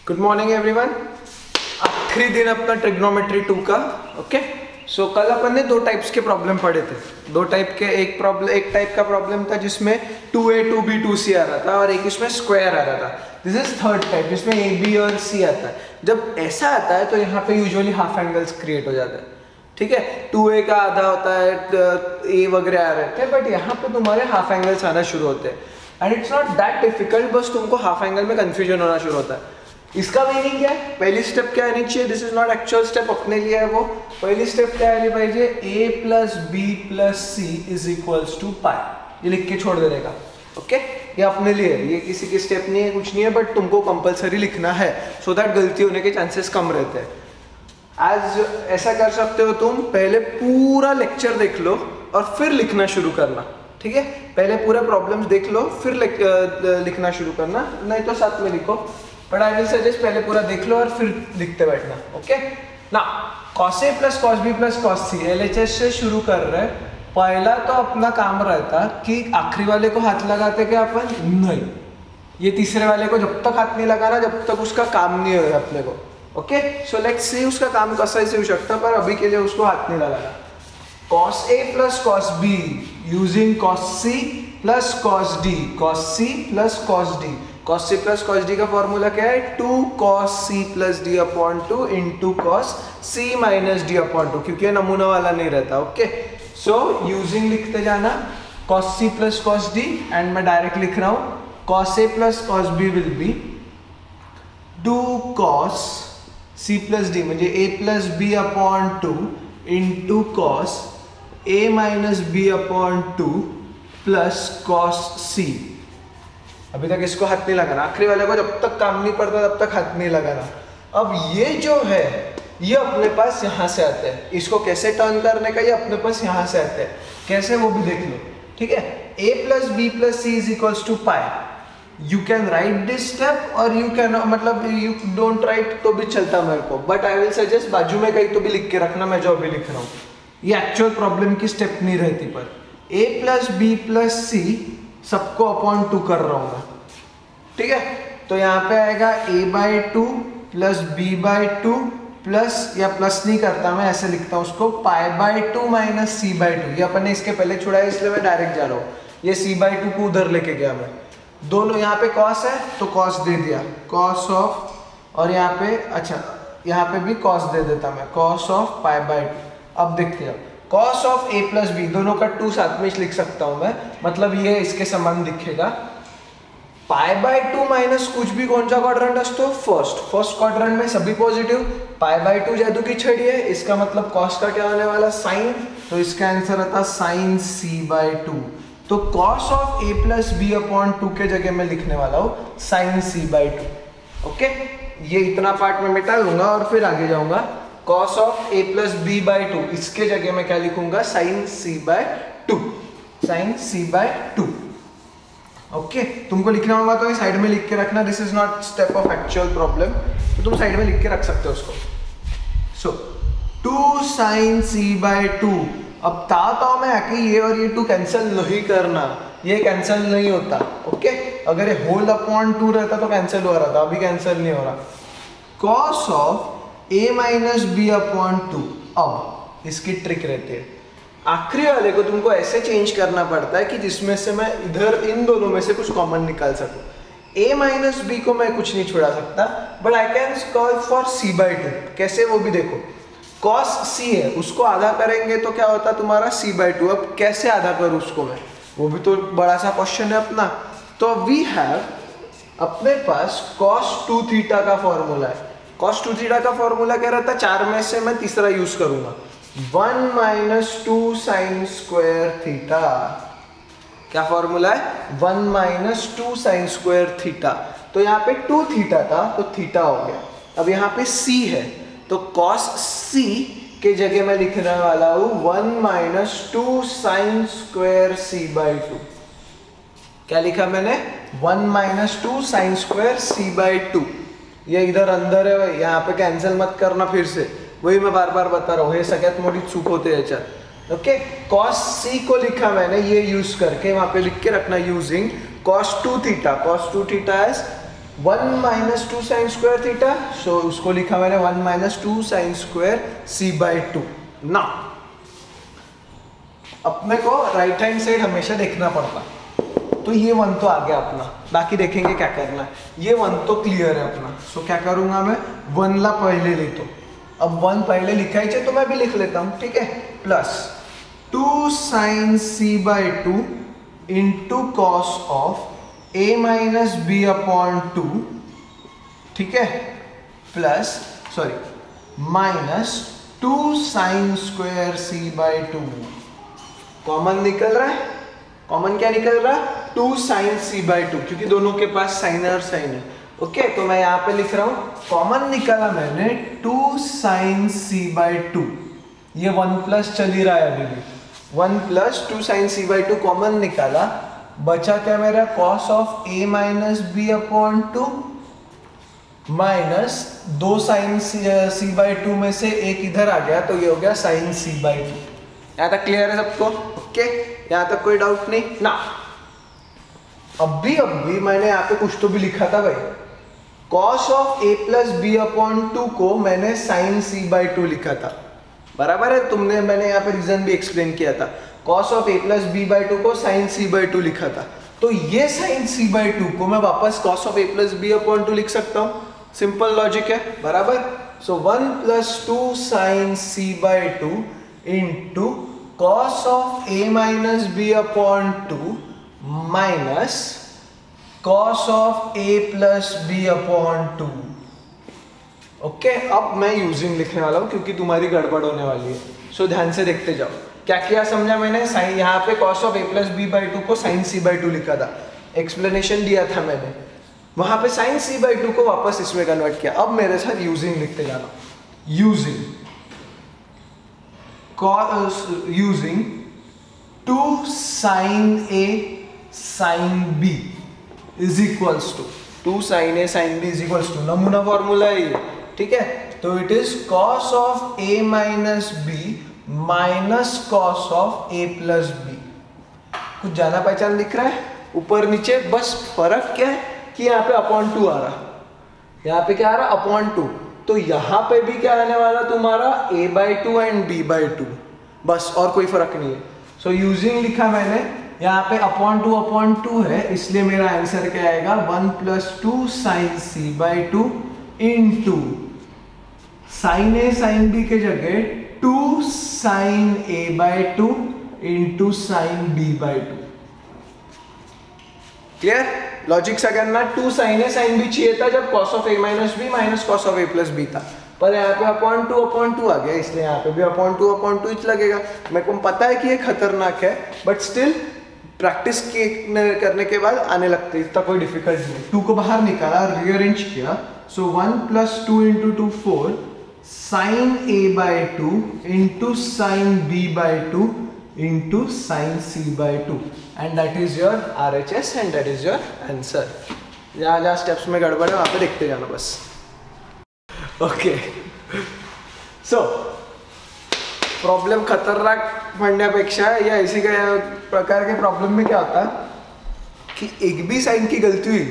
Good morning everyone. आखिरी दिन अपना ट्रिग्नोमेट्री 2 का। ओके, सो कल अपन ने दो टाइप्स के प्रॉब्लम पढ़े थे। दो टाइप के, एक टाइप का प्रॉब्लम था जिसमें 2a 2b 2c आ रहा था और एक इसमें स्क्वायर आ रहा था। दिस इज थर्ड टाइप जिसमें a b और c आता है। जब ऐसा आता है तो यहाँ पे यूजुअली हाफ एंगल्स क्रिएट हो जाता है। ठीक है, 2a का आधा होता है, a वगैरह आ रहते हैं, बट यहाँ पे तुम्हारे हाफ एंगल्स आना शुरू होते हैं and it's not that difficult, बस तुमको हाफ एंगल में कंफ्यूजन होना शुरू होता है। इसका मीनिंग क्या है? पहली स्टेप क्या आनी चाहिए? This is not actual step, अपने लिए है वो। पहली स्टेप क्या आनी चाहिए? a plus B plus C is equals to pi. ये लिख के छोड़ देने का। ओके, ये अपने लिए है, ये किसी की स्टेप नहीं है, कुछ नहीं है, बट तुमको कंपलसरी लिखना है सो दैट गलती होने के चांसेस कम रहते हैं। आज ऐसा कर सकते हो तुम, पहले पूरा लेक्चर देख लो और फिर लिखना शुरू करना। ठीक है, पहले पूरा प्रॉब्लम्स देख लो फिर लिखना शुरू करना, नहीं तो साथ में लिखो, बट आई विल सजेस्ट पहले पूरा देख लो और फिर लिखते बैठना। ओके ना, cos a plus cos b plus cos c LHS से शुरू कर रहे हैं। पहला तो अपना काम रहता कि आखिरी वाले को हाथ लगाते क्या अपन? नहीं, ये तीसरे वाले को जब तक हाथ नहीं लगाना जब तक उसका काम नहीं होगा अपने को। ओके, सो लेट्स सी उसका काम कैसा ही हो सकता, पर अभी के लिए उसको हाथ नहीं लगाना। cos a plus cos b using cos c plus cos d, cos c plus cos d। cos c plus cos d का फॉर्मूला क्या है? 2 cos c plus d upon 2 into cos c minus d upon 2, क्योंकि ये नमूना वाला नहीं रहता। Okay, सो using लिखते जाना cos c plus cos d and मैं डायरेक्ट लिख रहा हूँ cos a plus cos b will be 2 cos c plus d म्हणजे a plus b upon 2 into cos a minus b upon 2 plus cos c। अभी तक इसको हाथ नहीं लगाना, आखिरी वाले को जब तक काम नहीं पड़ता तब तक हाथ नहीं लगाना। अब ये जो है ये अपने पास यहाँ से आते हैं, इसको कैसे टर्न करने का, ये अपने पास यहाँ से आते हैं, कैसे वो भी देख लो। ठीक है, a plus B plus C is equals to pi. You can write this step और यू कैन, मतलब यू डोंट राइट तो भी चलता मेरे को, बट आई विल सजेस्ट बाजू में कहीं तो भी लिख के रखना, मैं जो अभी लिख रहा हूँ ये एक्चुअल प्रॉब्लम की स्टेप नहीं रहती। पर a प्लस बी प्लस सी सबको अपॉन 2 कर रहा हूं मैं। ठीक है, तो यहाँ पे आएगा a by 2 plus B by 2 plus, या प्लस नहीं करता मैं ऐसे लिखता हूँ उसको, pi by 2 minus C by 2। ये अपन ने इसके पहले छुड़ा है इसलिए मैं डायरेक्ट जा रहा हूँ, ये सी बाई 2 को उधर लेके गया मैं। दोनों यहाँ पे cos है तो cos दे दिया, cos ऑफ, और यहाँ पे अच्छा यहाँ पे भी cos दे देता मैं, cos ऑफ पाई बाई 2। अब देखते हैं cos of a plus B, दोनों का 2 साथ में लिख सकता हूँ मैं, मतलब ये इसके समान दिखेगा। पाई बाई 2 माइनस कुछ भी कौन सा क्वाड्रेंट असतो? फर्स्ट क्वाड्रेंट में सभी पॉजिटिव। पाई बाई 2 जादू की छड़ी है, इसका मतलब cos का क्या होने वाला? साइन, तो इसका आंसर आता साइन c बाई 2। तो cos of a plus B upon 2 के जगह में लिखने वाला हूँ साइन c बाई 2। ओके, ये इतना पार्ट में मिटा लूंगा और फिर आगे जाऊंगा। cos of a plus B by 2, इसके जगह में क्या लिखूंगा? Sine c by 2, sine c by 2। Okay, तुमको लिखना होगा तो ये साइड में लिख के रखना, this is not step of actual problem, तो तुम साइड में लिख के रख सकते हो उसको। सो 2 साइन c बाई 2। अब ताऊ में आके ये और ये 2 कैंसिल नहीं करना, ये कैंसिल नहीं होता। ओके, अगर ये होल अपॉन 2 रहता तो कैंसिल हो रहा था, अभी कैंसिल नहीं हो रहा। cos of a minus B upon 2, अब इसकी ट्रिक रहती है, आखिरी वाले को तुमको ऐसे चेंज करना पड़ता है कि जिसमें से मैं इधर इन दोनों में से कुछ कॉमन निकाल सकूं। a माइनस बी को मैं कुछ नहीं छुड़ा सकता, but I can solve for c by 2। कैसे वो भी देखो, cos c है, उसको आधा करेंगे तो क्या होता तुम्हारा c बाई 2। अब कैसे आधा करूँ उसको मैं, वो भी तो बड़ा सा क्वेश्चन है अपना। तो वी हैव अपने पास cos 2 थीटा का फॉर्मूला है। cos 2 थीटा का फॉर्मूला क्या रहता है? 4 में से मैं तीसरा यूज करूंगा, 1 माइनस 2 साइन स्क्वायर थीटा। क्या फॉर्मूला है? 1 माइनस 2 साइन स्क्वायर थीटा। तो यहाँ पे 2 थीटा था तो थीटा हो गया। अब यहाँ पे c है तो cos c के जगह मैं लिखने वाला हूँ 1 minus 2 sine square c by 2। क्या लिखा मैंने? 1 minus 2 sine square c by 2। ये इधर अंदर है भाई, यहाँ पे कैंसिल मत करना फिर से, वही मैं बार बार बता रहा हूँ, हे सगळ्यात मोठी चूक होते याच्यात। ओके, cos c को लिखा मैंने ये यूज करके, वहां पे लिख के रखना using cos 2 theta. cos 2 theta is 1 minus 2 sine square theta, so उसको लिखा मैंने 1 माइनस 2 साइन स्क्वायर c/2। ना अपने को राइट हैंड साइड हमेशा देखना पड़ता, तो ये 1 तो आ गया अपना, बाकी देखेंगे क्या करना है। ये 1 तो क्लियर है अपना, सो क्या करूंगा मैं 1 ला पहले ले, तो अब 1 पहले लिखा ही चाहिए तो मैं भी लिख लेता हूं, ठीक है। Plus 2 sine c/2 into cos of a minus B upon 2, ठीक है, plus sorry minus 2 sine square c/2। Common निकल रहा है, कॉमन क्या निकल रहा है 2 साइन c/2, क्योंकि दोनों के पास साइन और साइन है। ओके, तो मैं यहाँ पे लिख रहा हूँ कॉमन निकाला मैंने 2 साइन c/2, ये 1 प्लस चल ही रहा है अभी भी, 1 प्लस 2 साइन c/2 कॉमन निकाला, बचा क्या मेरा cos of a minus B upon 2 minus 2 sine c/2 में से एक इधर आ गया, तो ये हो गया साइन c/2। यहाँ तक क्लियर है सबको? ओके, यहाँ तक कोई डाउट नहीं ना। अभी मैंने यहाँ पे कुछ तो भी लिखा था भाई, cos of a plus B upon 2 को मैंने साइन c/2 लिखा था, बराबर है। तुमने मैंने यहाँ पे रीजन भी एक्सप्लेन किया था, cos of a plus b/2 को साइन c/2 लिखा था, तो ये साइन c/2 को मैं वापस cos of a plus B upon 2 लिख सकता हूँ, सिंपल लॉजिक है, बराबर। So 1 plus 2 sine c/2 into cos of a minus B upon 2 minus cos of a plus B upon 2। Okay, अब मैं यूजिंग लिखने वाला हूँ क्योंकि तुम्हारी गड़बड़ होने वाली है, सो ध्यान से देखते जाओ। क्या किया समझा मैंने, साइन यहाँ पे cos of a plus b/2 को साइन c/2 लिखा था, एक्सप्लेनेशन दिया था मैंने, वहां पे साइन c/2 को वापस इसमें कन्वर्ट किया। अब मेरे साथ यूजिंग लिखते जाना, using 2 sine a sine b is equals to 2 sine a sine b is equals to, नमूना फॉर्मूला है ये, ठीक है। तो it is cos of a minus B minus cos of a plus B. कुछ जाना पहचान दिख रहा है ऊपर नीचे, बस फर्क क्या है कि यहाँ पे अपॉन 2 आ रहा, यहाँ पे क्या आ रहा अपॉन 2, तो यहाँ पे भी क्या आने वाला तुम्हारा a/2 एंड b/2, बस और कोई फर्क नहीं है। सो यूजिंग लिखा मैंने, यहाँ पे अपॉन 2 है, इसलिए मेरा आंसर क्या आएगा 1 plus 2 sine c/2 into sine a sine b के जगह 2 sine a/2 into sine b/2। Clear? Logic सगळ्यांना 2 साइन a साइन b चाहिए था जब cos of a minus B minus cos of a plus B था, पर यहाँ पे अपॉन टू आ गया, इसलिए यहाँ पे भी अपॉन टू ही लगेगा। मेरे को पता है कि ये खतरनाक है, बट स्टिल प्रैक्टिस करने के बाद आने लगते, इतना कोई डिफिकल्ट नहीं। 2 को बाहर निकाला, रीअरेंज किया, so 1 plus 2 into 2 4 sine a/2 into sine b/2 into sin c/2 and that is your RHS and that is your answer। जहाँ स्टेप्स में गड़बड़ है वहाँ पे देखते जाना बस। ओके, सो प्रॉब्लम खतरनाक म्हणण्यापेक्षा या ऐसी प्रकार के प्रॉब्लम में क्या होता है कि एक भी साइन की गलती हुई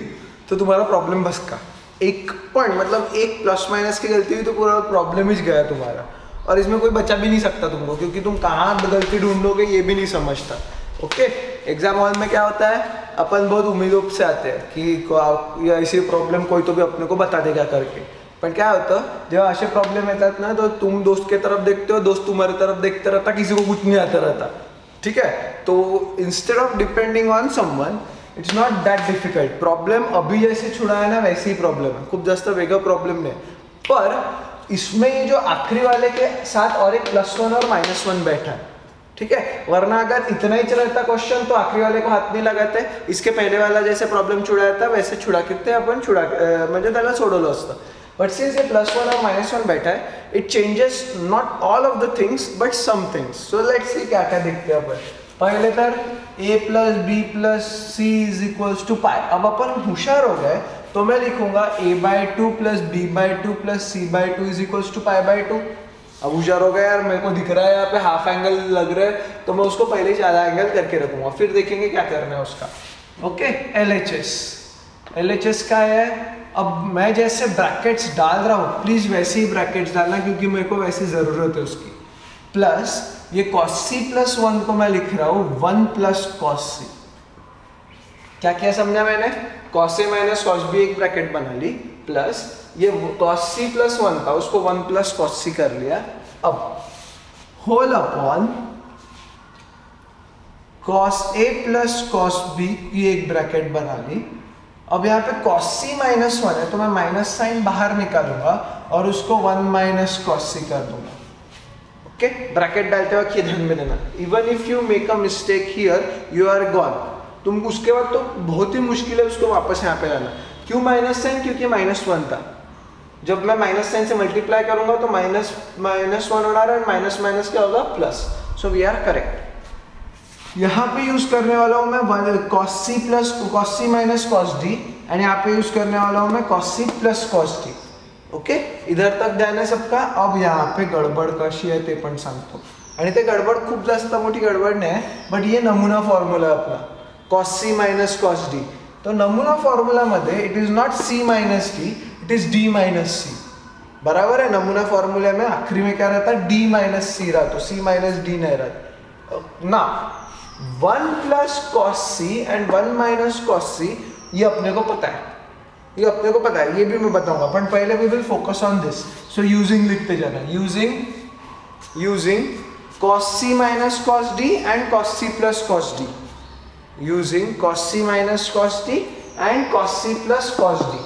तो तुम्हारा प्रॉब्लम बस का, एक पॉइंट मतलब एक प्लस माइनस की गलती हुई तो पूरा प्रॉब्लम ही गया तुम्हारा, और इसमें कोई बचा भी नहीं सकता तुमको, क्योंकि तुम कहाँ गलती ढूंढोगे ये भी नहीं समझता। ओके, एग्जाम हॉल में क्या होता है, अपन बहुत उम्मीदों से आते हैं कि ऐसी प्रॉब्लम कोई तो भी अपने को बता देगा करके, पर क्या होता है जब ऐसे प्रॉब्लम येतात ना तो तुम दोस्त के तरफ देखते हो, दोस्त तुम्हारी तरफ देखते रहता, किसी को कुछ नहीं आता रहता, ठीक है। तो instead of depending on someone it's not that difficult. Problem अभी जैसे छुड़ाया ना वैसे ही प्रॉब्लम है, खूब जास्त वेगळा प्रॉब्लम नहीं, पर इसमें ये जो आखिरी वाले के साथ और एक +1 और -1 बैठा है, ठीक है। वरना अगर इतना ही रहता क्वेश्चन तो आखिरी वाले को हाथ नहीं लगाते, इसके पहले वाला जैसे प्रॉब्लम छुड़ाया था वैसे छुड़ा किते अपन म्हणजे त्याला सोडवलं असतं। बट सिंस ये +1 और -1 बैठा है, it changes not all of the things but some things. So let's see क्या क्या देखते हैं अपन। पहले तर a plus B plus C is equals to pi. अब अपन होशियार हो गए तो मैं लिखूंगा a/2 plus b/2 plus c/2 is equals to π/2। अब होशियार हो गया यार, मेरे को दिख रहा है यहाँ पे हाफ एंगल लग रहा है तो मैं उसको पहले ही आधा एंगल करके रखूंगा, फिर देखेंगे क्या करना है उसका। ओके, LHS LHS का है। अब मैं जैसे ब्रैकेट्स डाल रहा हूँ प्लीज वैसे ही ब्रैकेट्स डालना, क्योंकि मेरे को वैसी जरूरत है उसकी। प्लस ये cos c प्लस 1 को मैं लिख रहा हूँ 1 प्लस cos c। क्या क्या समझा मैंने? cos a minus cos b एक ब्रैकेट बना ली, प्लस ये cos c प्लस 1 था उसको 1 प्लस cos c कर लिया। अब whole upon cos a plus cos b की एक ब्रैकेट बना ली। अब यहाँ पे cos c माइनस 1 है तो मैं माइनस साइन बाहर निकालूंगा और उसको 1 माइनस cos c कर दूंगा। ओके, ब्रैकेट डालते वक्त ये ध्यान में देना, even if you make a mistake here you are gone. तुम उसके बाद तो बहुत ही मुश्किल है उसको वापस यहाँ पे लाना। क्यों माइनस साइन? क्योंकि माइनस 1 था। जब मैं माइनस साइन से मल्टीप्लाई करूंगा तो माइनस 1 होना रहा है, माइनस माइनस क्या होगा? Plus. So we are correct. यहाँ पे यूज करने वाला हूँ मैं cos c plus cos c minus cos d, and यहाँ पे यूज करने वाला हूँ मैं cos c plus cos d। Okay, इधर तक ध्यान है सबका। अब यहाँ पे गडबड कशी आहे ते पण सांगतो, आणि ते गडबड खूप जास्त मोठी गडबड नाही आहे, बट ये नमुना फॉर्म्युला आहे आपला cos c minus cos d। तो नमुना फॉर्म्युला मध्ये it is not c minus d, it is d minus c। बराबर है? नमूना फॉर्मूले में आखिरी में क्या रहता है? d माइनस c रहा, तो c माइनस d नहीं रहता ना। 1 plus cos c and 1 minus cos c ये अपने को पता है, ये अपने को पता है, ये भी मैं बताऊंगा, बट पहले we will focus on this. So using लिखते जाना, using cos c minus cos d and cos c plus cos d, using cos c minus cos d and cos c plus cos d,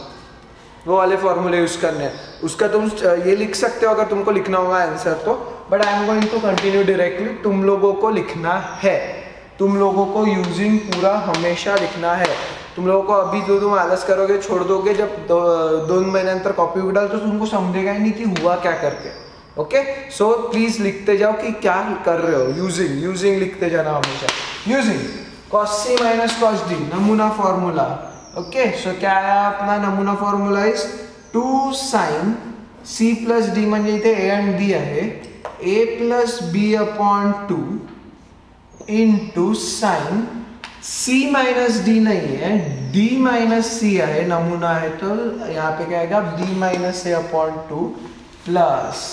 वो वाले फॉर्मूले use करने हैं। उसका तुम ये लिख सकते हो अगर तुमको लिखना होगा आंसर तो, but I am going to continue directly. तुम लोगों को लिखना है, तुम लोगों को यूजिंग पूरा हमेशा लिखना है। तुम लोगों को अभी जो तुम आलस करोगे छोड़ दोगे, जब 2 महीने अंतर कॉपी उठाओ तो तुमको समझेगा ही नहीं कि हुआ क्या करके। ओके, सो प्लीज लिखते जाओ कि क्या कर रहे हो। यूजिंग लिखते जाना हमेशा। Using cos c minus cos d नमूना फॉर्मूला। ओके, सो क्या है अपना नमूना formula? Is 2 sine c plus d म्हणजे इथे a and b आहे, a plus b upon 2 into sine c minus d नहीं है, d माइनस c है, नमूना है, तो यहाँ पे क्या आएगा? d minus a upon 2 plus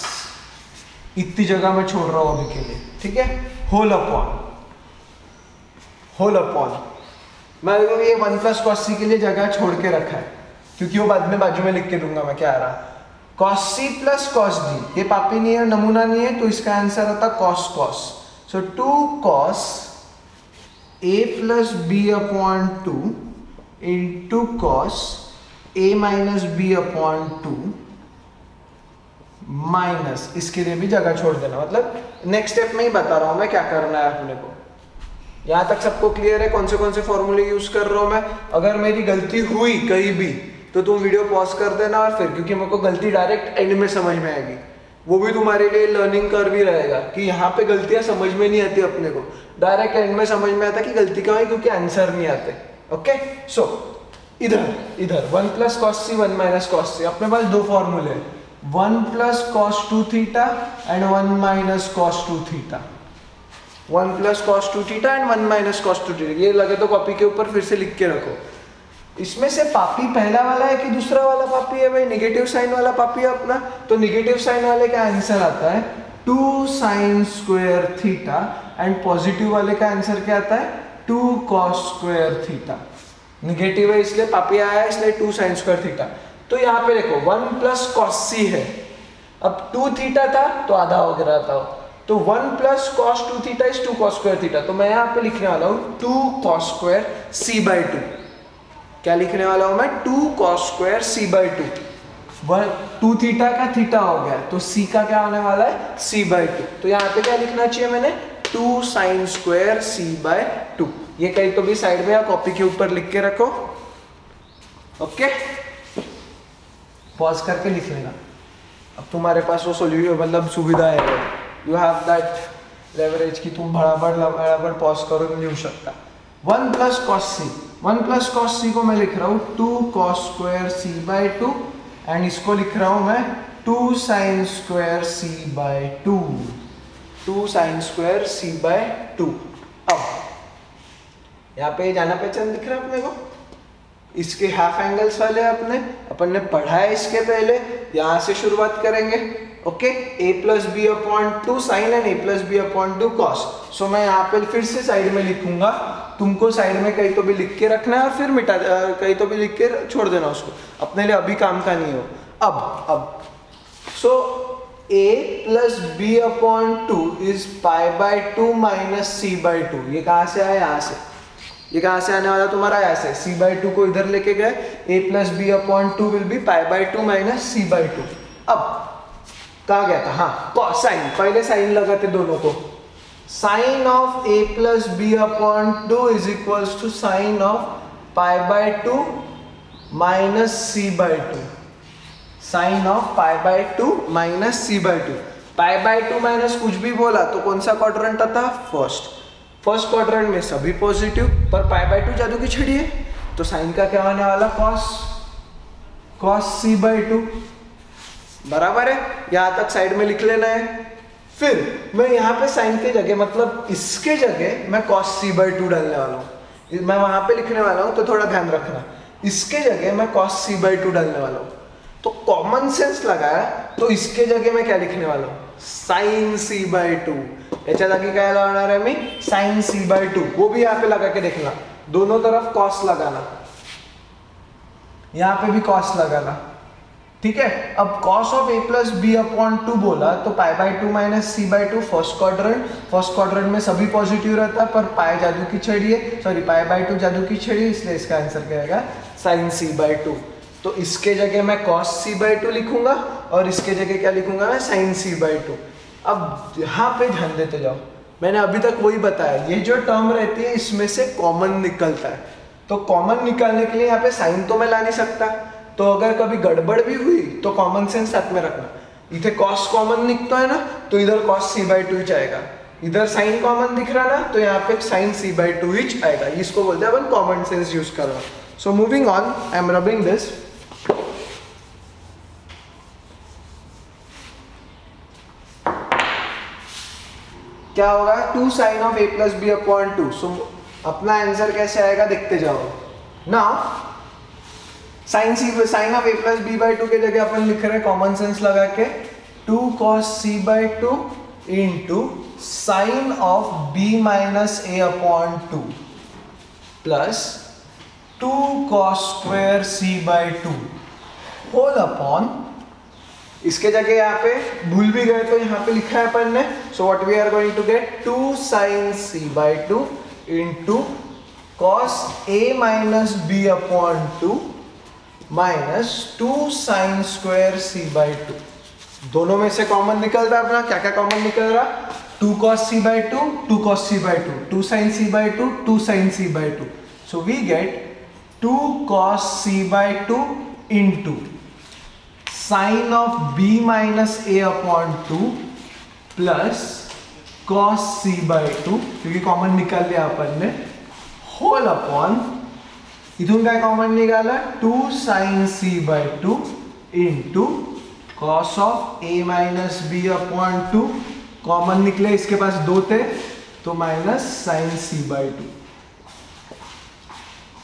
इतनी जगह मैं छोड़ रहा हूँ अभी के लिए, ठीक है? होल अपॉन मैं ये 1 प्लस cos c के लिए जगह छोड़ के रखा है, क्योंकि वो बाद में बाजू में लिख के दूंगा मैं क्या आ रहा। cos c plus cos d, ये पापी नहीं है, नमूना नहीं है, तो इसका आंसर होता cos। So 2 cos a plus b upon 2 into cos a minus b upon 2 minus, इसके लिए भी जगह छोड़ देना। मतलब नेक्स्ट स्टेप में ही बता रहा हूं मैं क्या करना है अपने को। यहाँ तक सबको क्लियर है कौन से फॉर्मूले यूज कर रहा हूँ मैं? अगर मेरी गलती हुई कहीं भी तो तुम वीडियो पॉज कर देना, और फिर क्योंकि मेरे को गलती डायरेक्ट एंड में समझ में आएगी, वो भी तुम्हारे लिए लर्निंग कर भी रहेगा कि यहाँ पे गलतियां समझ में नहीं आती अपने को, डायरेक्ट एंड में समझ में आता कि गलती क्या हुई, क्योंकि आंसर नहीं आते। ओके, सो इधर 1 plus cos c 1 minus cos c, अपने पास 2 फॉर्मूले, 1 plus cos 2 theta and 1 minus cos 2 theta. 1 plus cos 2 theta and 1 minus cos 2 theta, ये लगे तो कॉपी के ऊपर फिर से लिख के रखो। इसमें से पापी पहला वाला है कि दूसरा वाला पापी है भाई? नेगेटिव साइन वाला पापी है अपना, तो नेगेटिव साइन वाले का आंसर आता है 2 sine square theta, and positive वाले का आंसर क्या आता है? 2 cos स्क्वायर थीटा। नेगेटिव है इसलिए पापी आया है, इसलिए 2 साइन स्क्वायर थीटा। तो यहाँ पे देखो 1 प्लस cos c है, अब 2 थीटा था तो आधा हो गया था, तो 1 plus cos 2 theta is 2 cos square theta. तो मैं यहाँ पे लिखने वाला हूँ 2 cos स्क्वायर c बाई 2। क्या लिखने वाला हूँ मैं? 2 cos square c by 2। 2 theta का थीटा हो गया, तो c का क्या होने वाला है? c by 2। तो यहाँ पे क्या लिखना चाहिए मैंने? 2 साइन स्क्वायर c बाई 2। ये कहीं तो भी साइड में या कॉपी के ऊपर लिख के रखो। ओके, पॉज करके लिख लेना। अब तुम्हारे पास वो सोल्यूशन मतलब सुविधा है, यू हैव दैट लेवरेज कि तुम बराबर पॉज करो, नहीं हो सकता। 1 plus cos c, 1 plus cos c को मैं लिख रहा हूँ 2 cos square c by 2, and इसको लिख रहा हूँ मैं 2 sine square c by 2, 2 sine square c by 2। अब यहाँ पे जाना पहचान दिख रहा है अपने को? इसके हाफ एंगल्स वाले अपन ने पढ़ा है इसके पहले, यहाँ से शुरुआत करेंगे। Okay, a plus B upon 2 sine and a plus B upon 2 cos. So मैं यहाँ पे फिर से साइड में लिखूंगा, तुमको साइड में कहीं तो भी लिख के रखना है और फिर मिटा कहीं तो भी लिख के छोड़ देना उसको, अपने लिए अभी काम का नहीं हो। अब so a plus B upon 2 is pi by 2 minus C by 2। ये कहाँ से आया? यहाँ से। ये कहाँ से आने वाला तुम्हारा? यहाँ से। सी बाई 2 को इधर लेके गए, a plus B upon 2 will be pi by 2 minus C by 2। अब कहाँ गया था? हाँ, साइन। पहले साइन लगाते दोनों को। Sine of a plus B upon 2 is equals to sine of pi by 2 minus C by 2। Sine of pi by 2 minus C by 2। Pi by 2 minus कुछ भी बोला तो कौन सा क्वाड्रेंट आता? फर्स्ट क्वाड्रेंट में सभी पॉजिटिव, पर पाई बाई 2 जादू की छड़ी है तो साइन का क्या आने वाला? Cos C by 2। बराबर है, यहां तक साइड में लिख लेना है। फिर मैं यहाँ पे साइन के जगह, मतलब इसके जगह मैं कॉस सी बाई 2 डालने वाला हूँ। मैं वहां पे लिखने वाला हूँ तो थोड़ा ध्यान रखना। इसके जगह मैं कॉस सी बाई 2 डालने वाला हूँ, तो कॉमन सेंस लगाया तो इसके जगह मैं क्या लिखने वाला हूँ? Sine C by 2। याच्या जागी काय लावणार आहे मी? Sign C by 2। वो भी यहाँ पे लगा के देखना, दोनों तरफ कॉस लगाना, यहाँ पे भी कॉस लगाना। ठीक है, अब cos of a plus B upon 2 बोला तो pi by 2 minus C by 2 first quadrant में सभी पॉजिटिव रहता है, पर पाई जादू की छड़ी है, सॉरी पाई बाई 2 जादू की छड़ी, इसलिए इसका आंसर क्या आएगा? Sine C by 2। तो इसके जगह मैं cos सी बाई 2 लिखूंगा और इसके जगह क्या लिखूंगा मैं? Sine C by 2। अब यहाँ पे ध्यान देते जाओ, मैंने अभी तक वही बताया, ये जो टर्म रहती है इसमें से कॉमन निकलता है, तो कॉमन निकालने के लिए यहाँ पे साइन तो मैं ला नहीं सकता, तो अगर कभी गड़बड़ भी हुई तो कॉमन सेंस साथ में रखना। इधर कॉस कॉमन दिखता है ना, तो इधर कॉस सी बाई 2 जाएगा। इधर साइन कॉमन दिख रहा ना, तो यहाँ पे साइन सी बाई 2 ही आएगा। इसको बोलते हैं अपन कॉमन सेंस यूज करना। So moving on, I am rubbing this. क्या होगा? 2 sine of a plus B upon 2। So अपना आंसर कैसे आएगा देखते जाओ ना। Sine of a plus B by 2 के जगह अपन लिख रहे हैं कॉमन सेंस लगा के 2 cos c by 2 into sine of b minus a upon 2 plus 2 cos square c by 2 whole upon, इसके जगह यहाँ पे भूल भी गए तो यहाँ पे लिखा है अपन ने। So what we are going to get? 2 sin c by 2 into cos a minus b upon 2 minus 2 sine square C by 2। दोनों में से कॉमन निकल रहा है अपना, क्या क्या कॉमन निकल रहा? 2 cos c by 2, 2 cos c by 2, 2 sin c by 2, 2 sin c by 2। So we get 2 cos c by 2 into sine of b minus a upon 2 plus cos c by 2, क्योंकि common निकाल लिया अपन ने, whole upon, इधून काय common निकाला? 2 sin c by 2 into cos of a minus B upon 2, common निकले, इसके पास 2 थे तो माइनस साइन c बाई 2।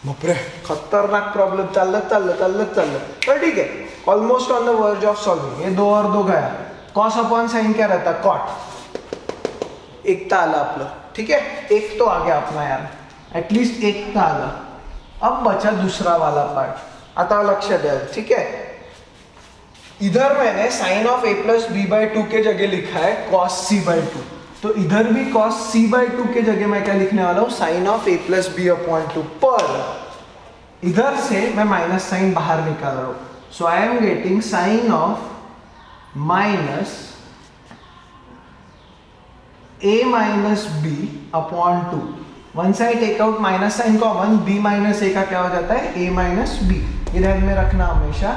बापरे, खतरनाक प्रॉब्लम चालत। पर ठीक है, almost on the verge of solving. ये 2 और 2 गया, कॉस अपॉन साइन क्या रहता? कॉट। एक आला आपलं, ठीक है, एक तो आ गया अपना यार, एटलीस्ट एक आला। अब बचा दूसरा वाला पार्ट, आता लक्ष द्या, ठीक है। इधर मैंने sine of a plus B by 2 के जगह लिखा है cos c बाई 2, तो इधर भी cos c बाई 2 के जगह मैं क्या लिखने वाला हूँ? Sine of a plus B upon 2। पर इधर से मैं माइनस साइन बाहर निकाल रहा हूँ, so I am getting sine of minus a minus B upon 2। One side take out minus sine common, b minus a का क्या हो जाता है? a minus B. ये ध्यान में रखना हमेशा।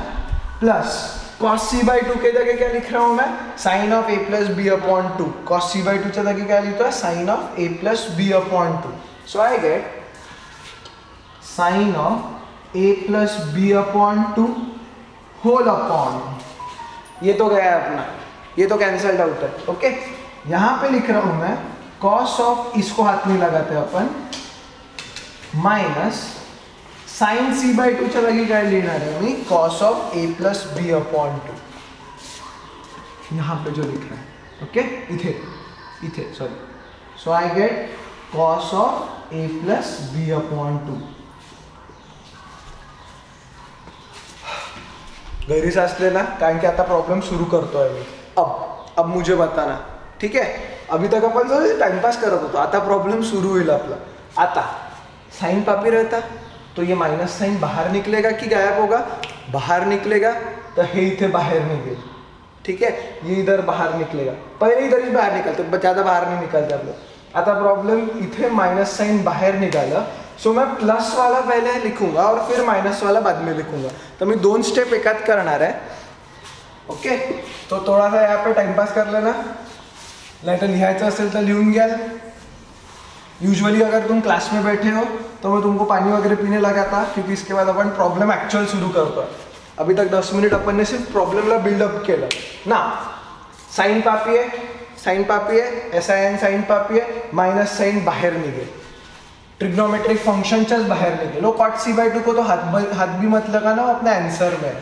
प्लस cos c बाई 2 के जगह क्या लिख रहा हूं मैं? Sine of a plus B upon 2। cos c by 2 के जगह क्या लिखता है? Sine of a plus B upon 2। So I get sine of a plus B upon 2 whole upon, ये तो गया अपना, ये तो कैंसल्ड आउट है। ओके, यहां पे लिख रहा हूं मैं कॉस ऑफ, इसको हाथ नहीं लगाते अपन, माइनस साइन सी बाय 2 च्या जागी काय लिहिणार आहे मी, cos of A plus B upon 2, यहाँ पे जो लिख रहा है, ओके, इथे sorry, so I get cos of A plus B upon 2. गहरी सांस लेना, कारण कि आता प्रॉब्लम शुरू करतोय मी. अब मुझे बताना, ठीक है. अभी तक अपन जो टाइमपास करत होतो, आता प्रॉब्लम शुरू होईल आपला. आता साइन पापी रहता तो ये माइनस साइन बाहर निकलेगा कि गायब होगा, बाहर निकलेगा, तो हे इथे बाहर निकलेल, ठीक है, ये इधर बाहर निकलेगा, पहले इधर ही बाहर निकलते, ज़्यादा बाहर नहीं निकलते आप लोग. आता प्रॉब्लम इथे माइनस साइन बाहर निकाला, सो मैं प्लस वाला पहले लिखूंगा और फिर माइनस वाला बाद में लिखूंगा. तो मैं 2 स्टेप एकात करणार है, ओके. तो थोड़ा सा यहाँ पे टाइमपास कर लेना, नहीं तो लिहायचं असेल तर लिहून घ्या. यूजुअली अगर तुम क्लास में बैठे हो तो मैं तुमको पानी वगैरह पीने लगाता, क्योंकि इसके बाद अपन प्रॉब्लम एक्चुअल शुरू करतो. अभी तक 10 मिनट अपन ने सिर्फ प्रॉब्लमला बिल्डअप केलं ना. साइन पापी है, SIN साइन पापी है, माइनस साइन बाहर निघेल, ट्रिग्नोमेट्रिक फंक्शनच्याच बाहर निकले. कॉट सी बाय 2 को तो हाथ भी मत लगाना अपने आंसर में.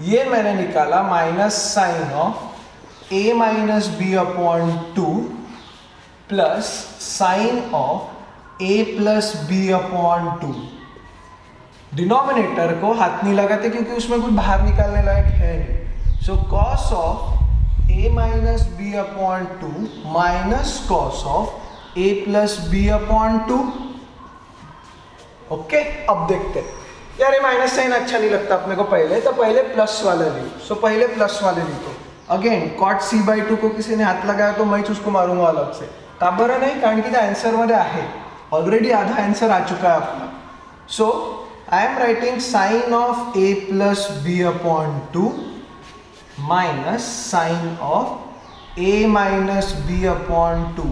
ये मैंने निकाला minus sine of A minus B upon 2 plus sine of A plus B upon 2. Denominator को हाथ नहीं लगाते क्योंकि उसमें कुछ बाहर निकालने लायक है नहीं. So cos of A minus B upon 2 minus cos of A plus B upon 2. Okay, अब देखते हैं. यार ये माइनस साइन अच्छा नहीं लगता अपने को, पहले प्लस वाला लिखो. सो पहले प्लस वाले लिखो. अगेन कॉट सी बाय 2 को किसी ने हाथ लगाया तो मैं उसको मारूंगा अलग से. का बरं नाही, कारण की आंसर मध्ये आहे, ऑलरेडी आधा आंसर आ चुका है अपना. So I am writing sine of A plus B upon 2 minus sine of A minus B upon 2.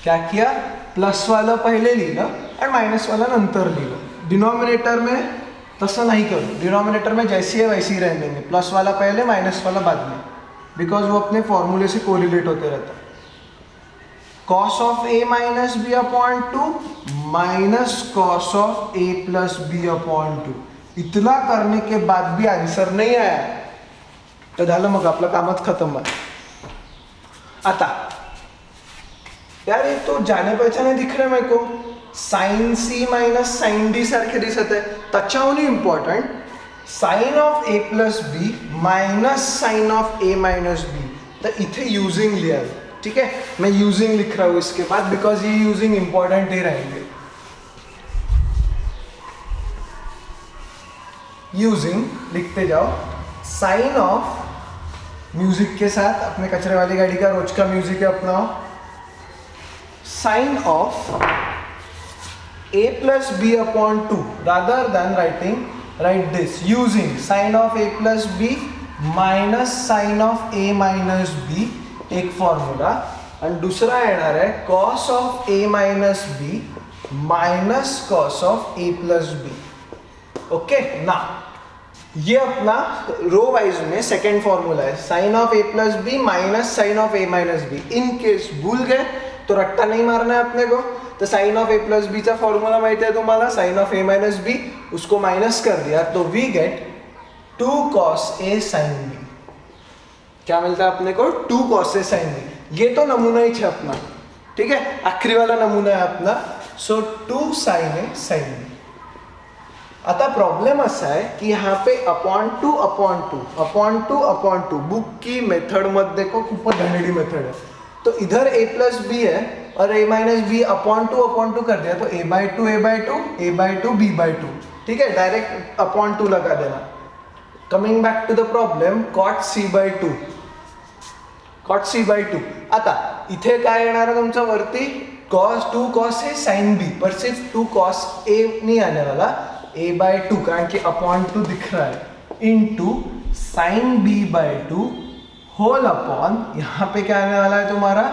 क्या किया, प्लस वाला पहले लिहिलं और माइनस वाला नंतर लिहिलं. डिनोमिनेटर में तसं नहीं करो, डिनोमिनेटर में जैसी है वैसी ही रहने देंगे, प्लस वाला पहले माइनस वाला बाद में, बिकॉज वो अपने फॉर्मूले से कोरिलेट होते रहता है. Cos of A minus B upon 2 minus cos of A plus B upon 2. इतना करने के बाद भी आंसर नहीं आया तो झालं, मग आपलं कामच खतम. आता यार ये तो जाने पहचाने दिख रहे मेरे को, sine C minus sine D सारखे दिसत आहे. त्याच्याहून important sine of A plus B minus sine of A minus B. तर इथे यूजिंग लिहा, ठीक है. मैं यूजिंग लिख रहा हूं इसके बाद, बिकॉज ये यूजिंग इंपॉर्टेंट ही रहेंगे. यूजिंग लिखते जाओ. साइन ऑफ म्यूजिक के साथ, अपने कचरे वाली गाड़ी का रोज का म्यूजिक है अपना. Sine of a plus b upon 2, rather than write this, using sin of a plus b minus sin of a minus b एक फॉर्मूला, और दूसरा येणार है cos of a minus b minus cos of a plus b. Okay ना, ये अपना row wise में second formula है, sine of A plus B minus sine of A minus B. In case भूल गए तो रट्टा नहीं मारना है अपने को. तो sine of A plus B का फॉर्मूला माहिती है तुम्हाला, sine of A minus B, उसको माइनस कर दिया तो we get 2 cos a sin b. क्या मिलता है अपने को, 2 cos a sin b. ये तो नमूना ही है अपना, ठीक है, आखिरी वाला नमूना है अपना. सो 2 sin a sin b. आता प्रॉब्लेम असा है कि यहाँ पे अपॉन टू बुक की मेथड मध्ये को खूप घाणेरडी मेथड है. तो इधर a प्लस बी है और a minus B upon two कर दिया तो a by two b by two, ठीक है, डायरेक्ट अपॉन 2 लगा देना. Coming back to the problem, cot C by two. आता इथे काय येणार आहे तुमच्या वरती,2 cos a sin b, पर सिर्फ 2 cos a नहीं आने वाला, a बाई 2, कारण कि अपॉन 2 दिख रहा है, into sine b by 2 whole upon, यहाँ पे क्या आने वाला है तुम्हारा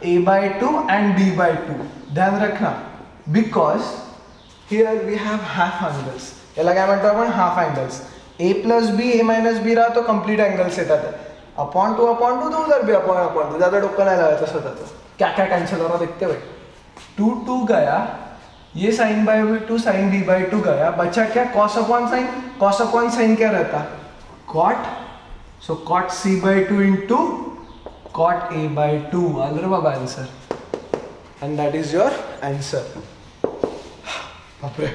a by 2 and b by 2. ध्यान रखना, because here we have half angles. याला काय म्हणतो आपण, half angles. a plus B a minus B रहा तो कंप्लीट एंगल्स येतात. अपॉन टू तो उधर भी अपॉन टू, ज़्यादा डोक्का नहीं लगाया स्वतःचं. क्या क्या कैंसिल हो रहा देखते भाई. 2 गया, ये sine by two sine B by two गया, बचा क्या cos upon sine. Cos upon sine क्या रहता, cot, so cot C by two into cot A by two. आल रे बाबा answer, and that is your answer. बापरे